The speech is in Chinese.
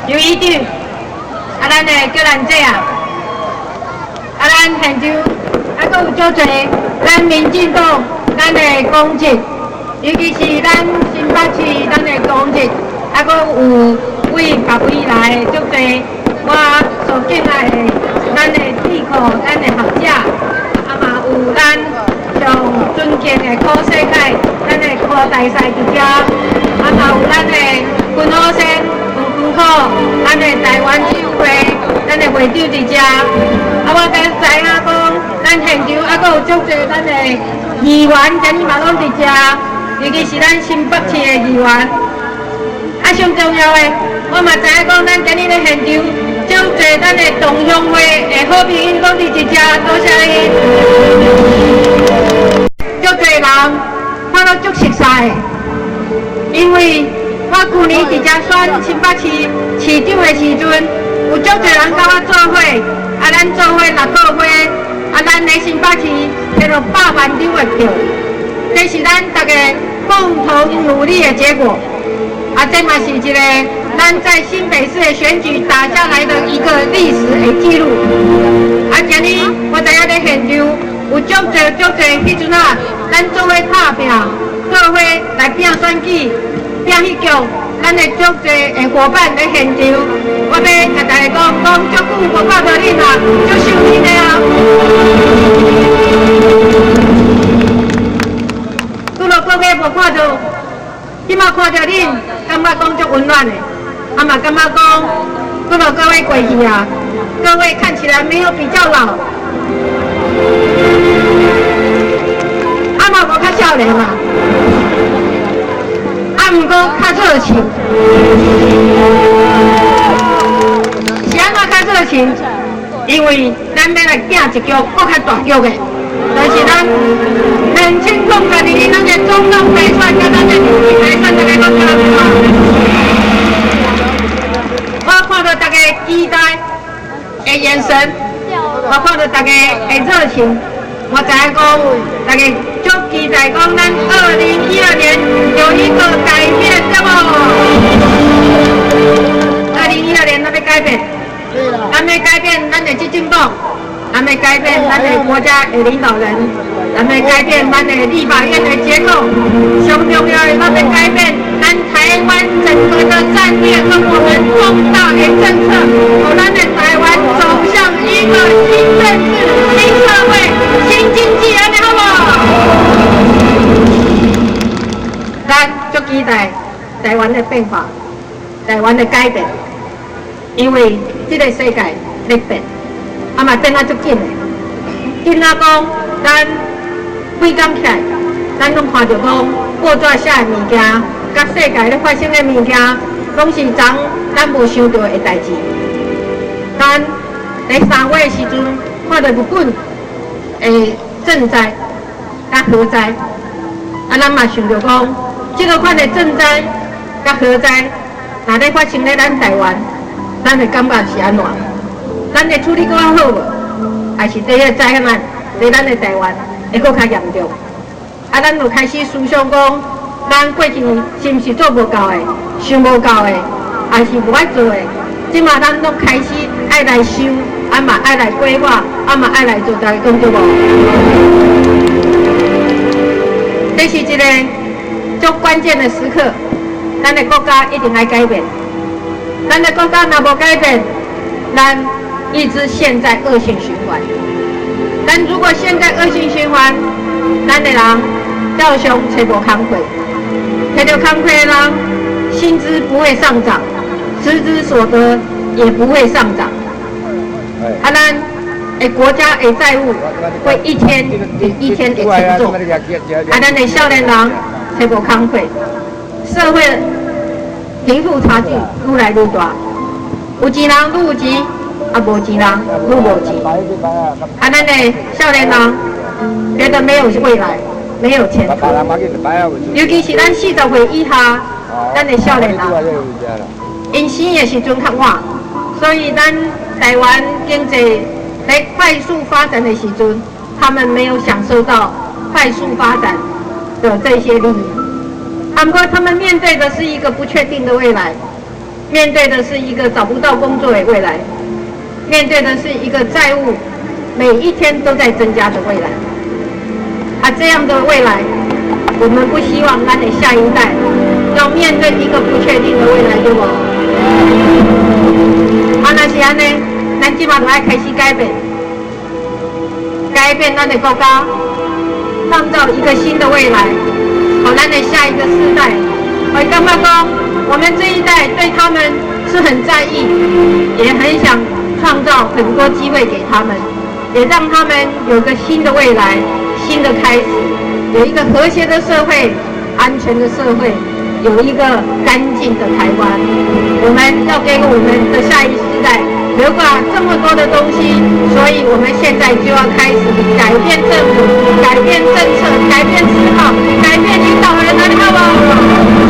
刘一长，咱的叫咱这啊，咱现场阁有足侪咱民进党咱的公职，尤其是咱新北市咱的公职，阁有为别位来足侪我所敬爱的咱的智库、咱的学者，嘛有咱上尊敬的柯世凯，咱的柯大师伫遮，嘛有咱的君好先。咱的台湾议会，咱的会长伫遮，我知影讲，咱现场阁有足侪咱的议员，今日嘛拢伫遮，尤其是咱新北市的议员。上重要的，我嘛知影讲，咱今日咧现场足侪咱的同乡会的好朋友拢伫遮，多谢伊。足侪人看到足熟悉的，因为。我去年伫遮选新北市市长的时阵，有足侪人甲我做伙，咱做伙6个月，咱咧新北市摕到100万张的票，这是咱大家共同努力的结果。这嘛是一个咱在新北市的选举打下来的一个历史的记录。今日我知影咧现场有足侪迄阵啊，咱做伙打拼，做伙来拼选举。拼迄局，咱的足侪的伙伴在现场，我要甲大家讲，足久无看到恁啦，足想恁的啊！拄落个月无看到，今麦看到恁，感觉讲足温暖的，嘛感觉讲，拄落个月过去啊，各位看起来没有比较老，嘛无较少年嘛。毋过较热情，是安怎较热情？因为咱要来拼一局搁较大局的，就是咱2022年咱的总统大选，甲咱的立委大选，大家拢看到。我看到大家期待的眼神，我看到大家的热情。我知影讲，大家足期待讲，咱2012年有一个改变，对无？2012年咱要改变，咱要改变咱的执政党，咱要改变咱的国家的领导人，咱要改变咱的立法院的结构，上重要的，咱要改变咱台湾整个的战略跟我们重大的政策，让咱的台湾走向一个新政治、新社会。新经济安尼好无？咱足期待台湾的变化，台湾的改变，因为这个世界在变，嘛变啊足紧的。紧啊讲，咱规工起来，咱拢看到讲报纸写的物件，甲世界咧发生的物件，拢是咱无想到的代志。咱在3月的时阵，看到日本。赈灾、甲核灾，咱嘛想着讲，这个款的赈灾、甲核灾，若咧发生咧咱台湾，咱的感觉是安怎？咱的处理搁较好无？还是这个灾难在咱的台湾会搁较严重？咱就开始思想讲，咱过去是毋是做无够的、想无够的，还是无爱做的？即马咱拢开始爱来想。嘛爱来规划，嘛爱来做大家讲对无？这是一个足关键的时刻，咱的国家一定要改变。咱的国家若无改变，咱一直陷在恶性循环。咱如果陷在恶性循环，咱的人照常找无工课，找到工课的人，薪资不会上涨，实质所得也不会上涨。咱的国家的债务会一天比一天的沉重。咱的少年人找无工课，社会贫富差距愈来愈大。有钱人愈有钱，无钱人愈无钱。咱的少年人觉得没有未来，没有前途。尤其是咱40岁以下，咱的少年人，因生的时阵较晚，所以咱台湾经济在快速发展的时阵，他们没有享受到快速发展的这些利益。不过他们面对的是一个不确定的未来，面对的是一个找不到工作的未来，面对的是一个债务每一天都在增加的未来。这样的未来，我们不希望咱的下一代要面对一个不确定的未来，对不？那是安尼，咱即马就要开始改变，改变咱的国家，创造一个新的未来，好咱的下一个世代。我感觉讲，我们这一代对他们是很在意，也很想创造很多机会给他们，也让他们有个新的未来。新的开始，有一个和谐的社会，安全的社会，有一个干净的台湾。我们要给我们的下一世代留下这么多的东西，所以我们现在就要开始改变政府，改变政策，改变思考，改变领导人，好不好？